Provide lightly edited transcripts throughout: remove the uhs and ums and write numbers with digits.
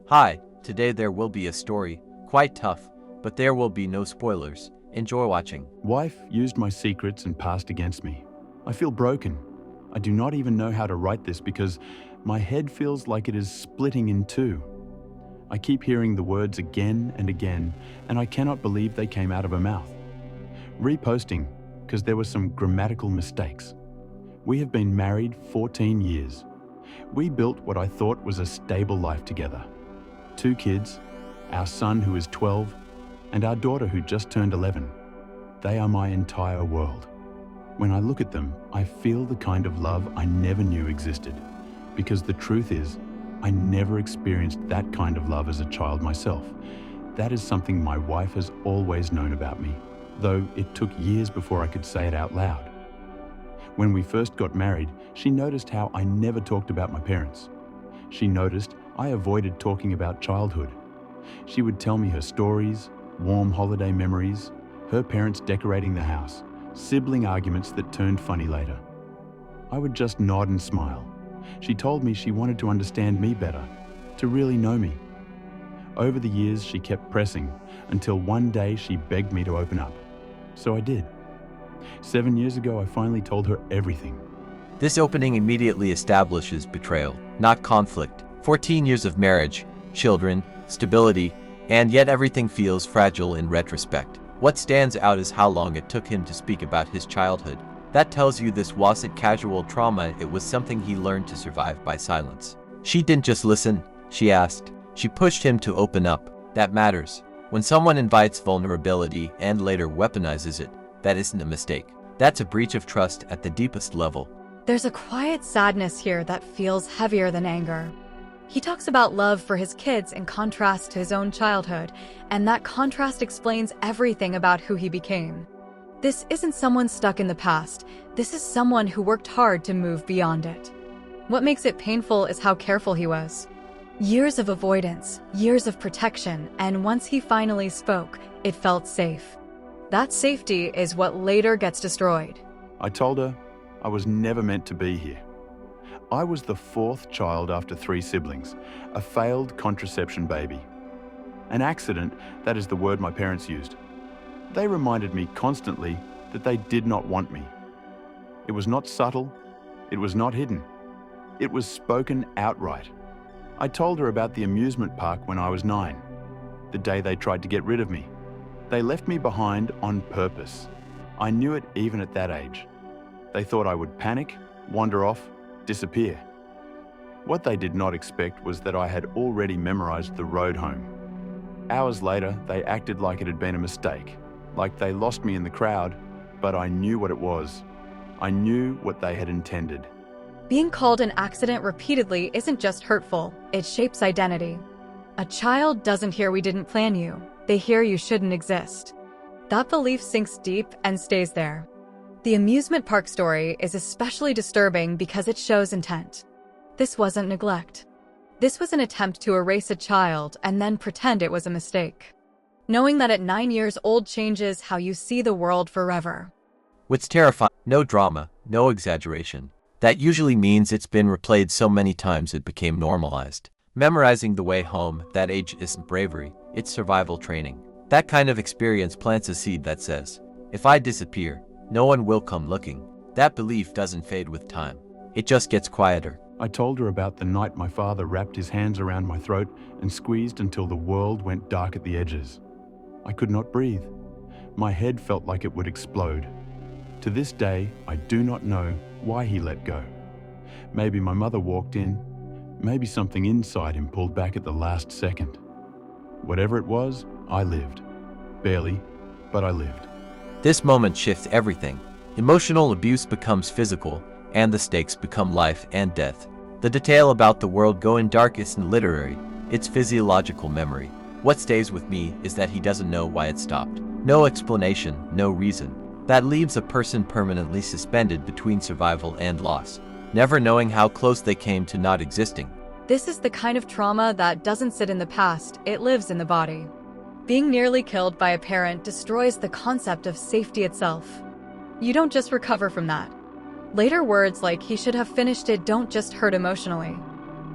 Hi, today there will be a story, quite tough, but there will be no spoilers. Enjoy watching. Wife used my secrets and passed against me. I feel broken. I do not even know how to write this because my head feels like it is splitting in two. I keep hearing the words again and again, and I cannot believe they came out of her mouth. Reposting because there were some grammatical mistakes. We have been married 14 years. We built what I thought was a stable life together. 2 kids, our son who is 12, and our daughter who just turned 11. They are my entire world. When I look at them, I feel the kind of love I never knew existed. Because the truth is, I never experienced that kind of love as a child myself. That is something my wife has always known about me, though it took years before I could say it out loud. When we first got married, she noticed how I never talked about my parents. She noticed I avoided talking about childhood. She would tell me her stories, warm holiday memories, her parents decorating the house, sibling arguments that turned funny later. I would just nod and smile. She told me she wanted to understand me better, to really know me. Over the years, she kept pressing until one day she begged me to open up. So I did. 7 years ago, I finally told her everything. This opening immediately establishes betrayal, not conflict. 14 years of marriage, children, stability, and yet everything feels fragile in retrospect. What stands out is how long it took him to speak about his childhood. That tells you this wasn't casual trauma, it was something he learned to survive by silence. She didn't just listen, she asked. She pushed him to open up. That matters. When someone invites vulnerability and later weaponizes it, that isn't a mistake. That's a breach of trust at the deepest level. There's a quiet sadness here that feels heavier than anger. He talks about love for his kids in contrast to his own childhood, and that contrast explains everything about who he became. This isn't someone stuck in the past. This is someone who worked hard to move beyond it. What makes it painful is how careful he was. Years of avoidance, years of protection, and once he finally spoke, it felt safe. That safety is what later gets destroyed. I told her I was never meant to be here. I was the 4th child after 3 siblings, a failed contraception baby. An accident, that is the word my parents used. They reminded me constantly that they did not want me. It was not subtle, it was not hidden. It was spoken outright. I told her about the amusement park when I was 9, the day they tried to get rid of me. They left me behind on purpose. I knew it even at that age. They thought I would panic, wander off, disappear. What they did not expect was that I had already memorized the road home. Hours later, they acted like it had been a mistake, like they lost me in the crowd, but I knew what it was. I knew what they had intended. Being called an accident repeatedly isn't just hurtful, it shapes identity. A child doesn't hear "we didn't plan you," they hear "you shouldn't exist." That belief sinks deep and stays there. The amusement park story is especially disturbing because it shows intent. This wasn't neglect. This was an attempt to erase a child and then pretend it was a mistake. Knowing that at 9 years old changes how you see the world forever. What's terrifying, no drama, no exaggeration. That usually means it's been replayed so many times it became normalized. Memorizing the way home, that age isn't bravery, it's survival training. That kind of experience plants a seed that says, if I disappear, no one will come looking. That belief doesn't fade with time. It just gets quieter. I told her about the night my father wrapped his hands around my throat and squeezed until the world went dark at the edges. I could not breathe. My head felt like it would explode. To this day, I do not know why he let go. Maybe my mother walked in. Maybe something inside him pulled back at the last second. Whatever it was, I lived. Barely, but I lived. This moment shifts everything. Emotional abuse becomes physical, and the stakes become life and death. The detail about the world going dark isn't literary, it's physiological memory. What stays with me is that he doesn't know why it stopped. No explanation, no reason. That leaves a person permanently suspended between survival and loss, never knowing how close they came to not existing. This is the kind of trauma that doesn't sit in the past, it lives in the body. Being nearly killed by a parent destroys the concept of safety itself. You don't just recover from that. Later words like he should have finished it don't just hurt emotionally.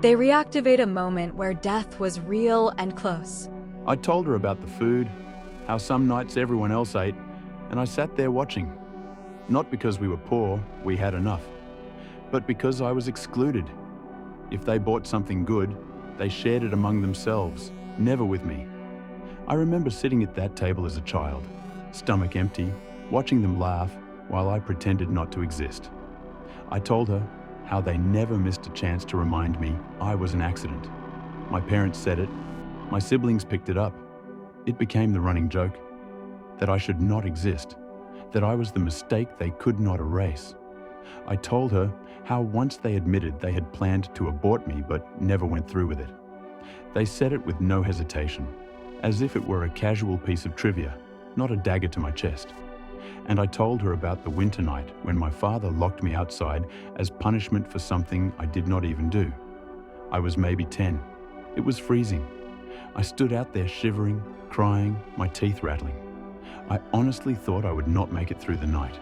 They reactivate a moment where death was real and close. I told her about the food, how some nights everyone else ate, and I sat there watching. Not because we were poor, we had enough, but because I was excluded. If they bought something good, they shared it among themselves, never with me. I remember sitting at that table as a child, stomach empty, watching them laugh while I pretended not to exist. I told her how they never missed a chance to remind me I was an accident. My parents said it, my siblings picked it up. It became the running joke that I should not exist, that I was the mistake they could not erase. I told her how once they admitted they had planned to abort me but never went through with it. They said it with no hesitation, as if it were a casual piece of trivia, not a dagger to my chest. And I told her about the winter night when my father locked me outside as punishment for something I did not even do. I was maybe 10. It was freezing. I stood out there shivering, crying, my teeth rattling. I honestly thought I would not make it through the night.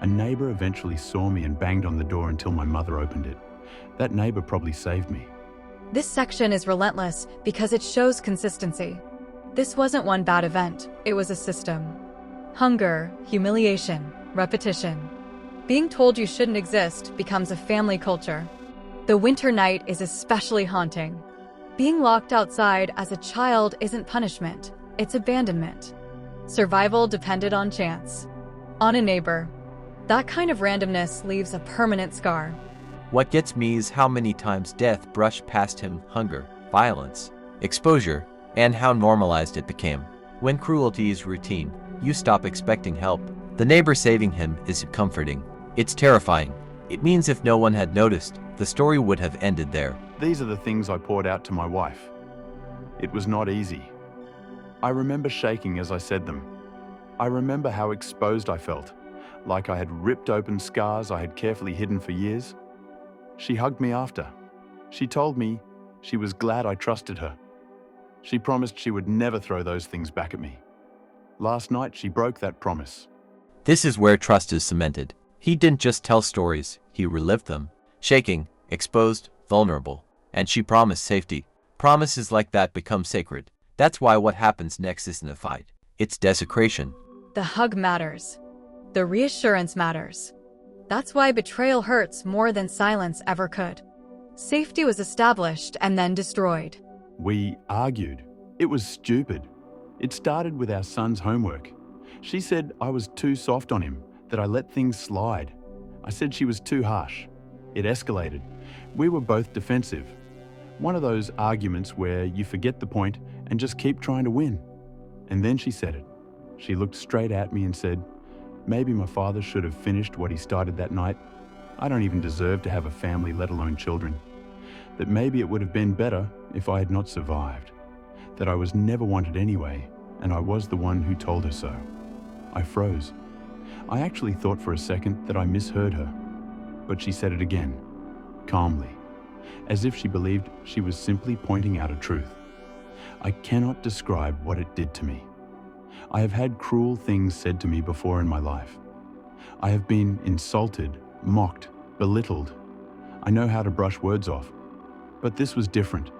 A neighbor eventually saw me and banged on the door until my mother opened it. That neighbor probably saved me. This section is relentless because it shows consistency. This wasn't one bad event, it was a system. Hunger, humiliation, repetition. Being told you shouldn't exist becomes a family culture. The winter night is especially haunting. Being locked outside as a child isn't punishment, it's abandonment. Survival depended on chance. On a neighbor. That kind of randomness leaves a permanent scar. What gets me is how many times death brushed past him: hunger, violence, exposure, and how normalized it became. When cruelty is routine, you stop expecting help. The neighbor saving him is comforting. It's terrifying. It means if no one had noticed, the story would have ended there. These are the things I poured out to my wife. It was not easy. I remember shaking as I said them. I remember how exposed I felt, like I had ripped open scars I had carefully hidden for years. She hugged me after. She told me she was glad I trusted her. She promised she would never throw those things back at me. Last night, she broke that promise. This is where trust is cemented. He didn't just tell stories, he relived them. Shaking, exposed, vulnerable. And she promised safety. Promises like that become sacred. That's why what happens next isn't a fight. It's desecration. The hug matters. The reassurance matters. That's why betrayal hurts more than silence ever could. Safety was established and then destroyed. We argued. It was stupid. It started with our son's homework. She said I was too soft on him, that I let things slide. I said she was too harsh. It escalated. We were both defensive. One of those arguments where you forget the point and just keep trying to win. And then she said it. She looked straight at me and said, "Maybe my father should have finished what he started that night. I don't even deserve to have a family, let alone children. That maybe it would have been better if I had not survived. That I was never wanted anyway, and I was the one who told her so." I froze. I actually thought for a second that I misheard her, but she said it again, calmly, as if she believed she was simply pointing out a truth. I cannot describe what it did to me. I have had cruel things said to me before in my life. I have been insulted, mocked, belittled. I know how to brush words off, but this was different.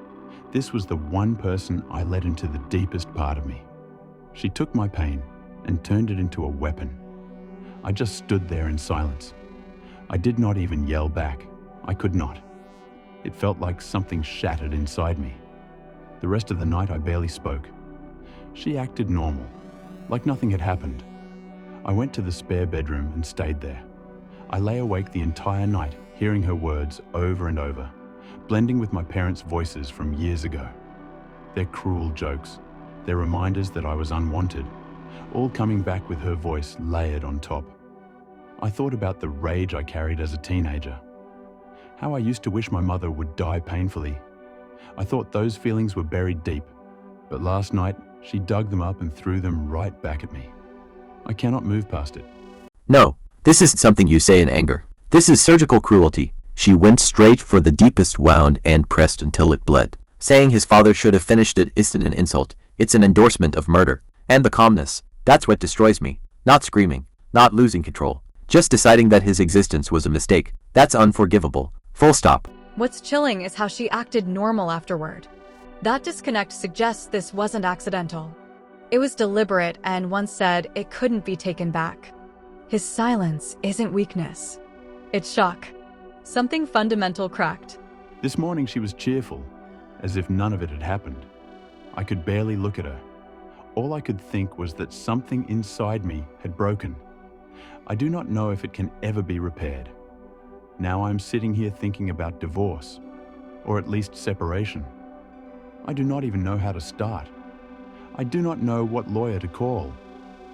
This was the one person I let into the deepest part of me. She took my pain and turned it into a weapon. I just stood there in silence. I did not even yell back. I could not. It felt like something shattered inside me. The rest of the night I barely spoke. She acted normal, like nothing had happened. I went to the spare bedroom and stayed there. I lay awake the entire night, hearing her words over and over, blending with my parents' voices from years ago. Their cruel jokes, their reminders that I was unwanted, all coming back with her voice layered on top. I thought about the rage I carried as a teenager, how I used to wish my mother would die painfully. I thought those feelings were buried deep, but last night she dug them up and threw them right back at me. I cannot move past it. No, this isn't something you say in anger. This is surgical cruelty. She went straight for the deepest wound and pressed until it bled. Saying his father should have finished it isn't an insult. It's an endorsement of murder. And the calmness. That's what destroys me. Not screaming. Not losing control. Just deciding that his existence was a mistake, that's unforgivable. Full stop. What's chilling is how she acted normal afterward. That disconnect suggests this wasn't accidental. It was deliberate and once said it couldn't be taken back. His silence isn't weakness. It's shock. Something fundamental cracked. This morning she was cheerful, as if none of it had happened. I could barely look at her. All I could think was that something inside me had broken. I do not know if it can ever be repaired. Now I'm sitting here thinking about divorce, or at least separation. I do not even know how to start. I do not know what lawyer to call.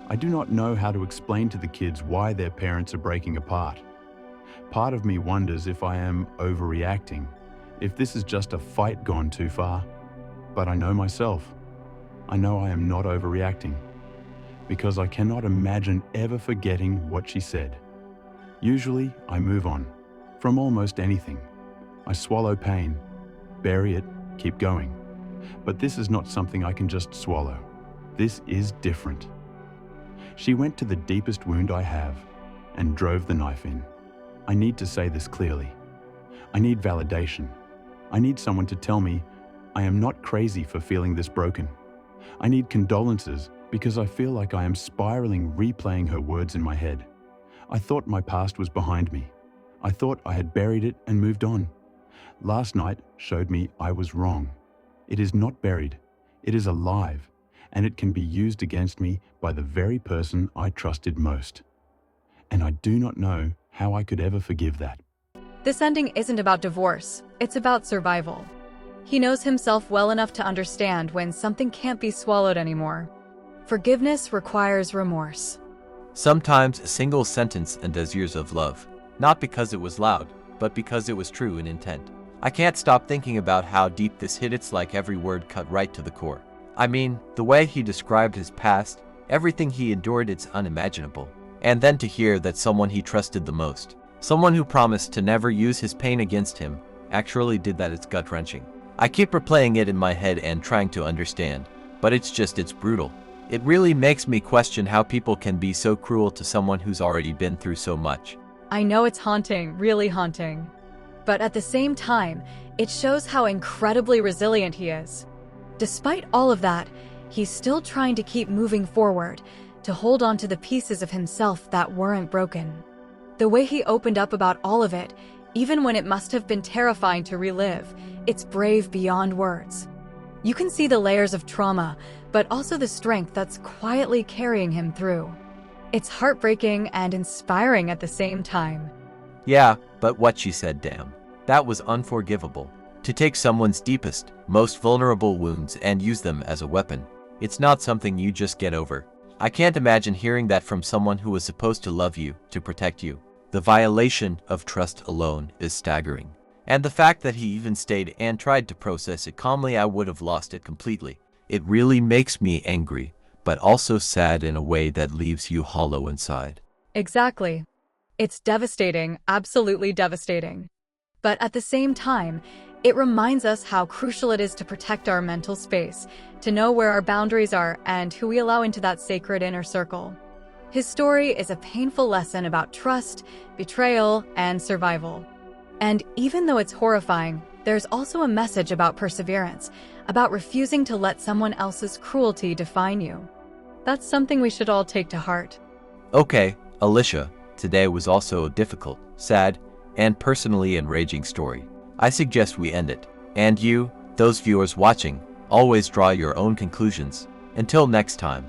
I do not know how to explain to the kids why their parents are breaking apart. Part of me wonders if I am overreacting, if this is just a fight gone too far. But I know myself. I know I am not overreacting, because I cannot imagine ever forgetting what she said. Usually, I move on, from almost anything. I swallow pain, bury it, keep going. But this is not something I can just swallow. This is different. She went to the deepest wound I have and drove the knife in. I need to say this clearly. I need validation. I need someone to tell me I am not crazy for feeling this broken. I need condolences because I feel like I am spiraling, replaying her words in my head. I thought my past was behind me. I thought I had buried it and moved on. Last night showed me I was wrong. It is not buried. It is alive, and it can be used against me by the very person I trusted most. And I do not know how I could ever forgive that. This ending isn't about divorce, it's about survival. He knows himself well enough to understand when something can't be swallowed anymore. Forgiveness requires remorse. Sometimes a single sentence undoes years of love, not because it was loud, but because it was true in intent. I can't stop thinking about how deep this hit. It's like every word cut right to the core. I mean, the way he described his past, everything he endured, it's unimaginable. And then to hear that someone he trusted the most, someone who promised to never use his pain against him, actually did that, it's gut-wrenching. I keep replaying it in my head and trying to understand, but it's brutal. It really makes me question how people can be so cruel to someone who's already been through so much. I know it's haunting, really haunting. But at the same time, it shows how incredibly resilient he is. Despite all of that, he's still trying to keep moving forward, to hold on to the pieces of himself that weren't broken. The way he opened up about all of it, even when it must have been terrifying to relive, it's brave beyond words. You can see the layers of trauma, but also the strength that's quietly carrying him through. It's heartbreaking and inspiring at the same time. Yeah, but what she said, damn. That was unforgivable. To take someone's deepest, most vulnerable wounds and use them as a weapon. It's not something you just get over. I can't imagine hearing that from someone who was supposed to love you, to protect you. The violation of trust alone is staggering. And the fact that he even stayed and tried to process it calmly, I would have lost it completely. It really makes me angry, but also sad in a way that leaves you hollow inside. Exactly. It's devastating, absolutely devastating. But at the same time, it reminds us how crucial it is to protect our mental space, to know where our boundaries are and who we allow into that sacred inner circle. His story is a painful lesson about trust, betrayal, and survival. And even though it's horrifying, there's also a message about perseverance, about refusing to let someone else's cruelty define you. That's something we should all take to heart. Okay, Alicia, today was also a difficult, sad, and personally enraging story. I suggest we end it. And you, those viewers watching, always draw your own conclusions. Until next time.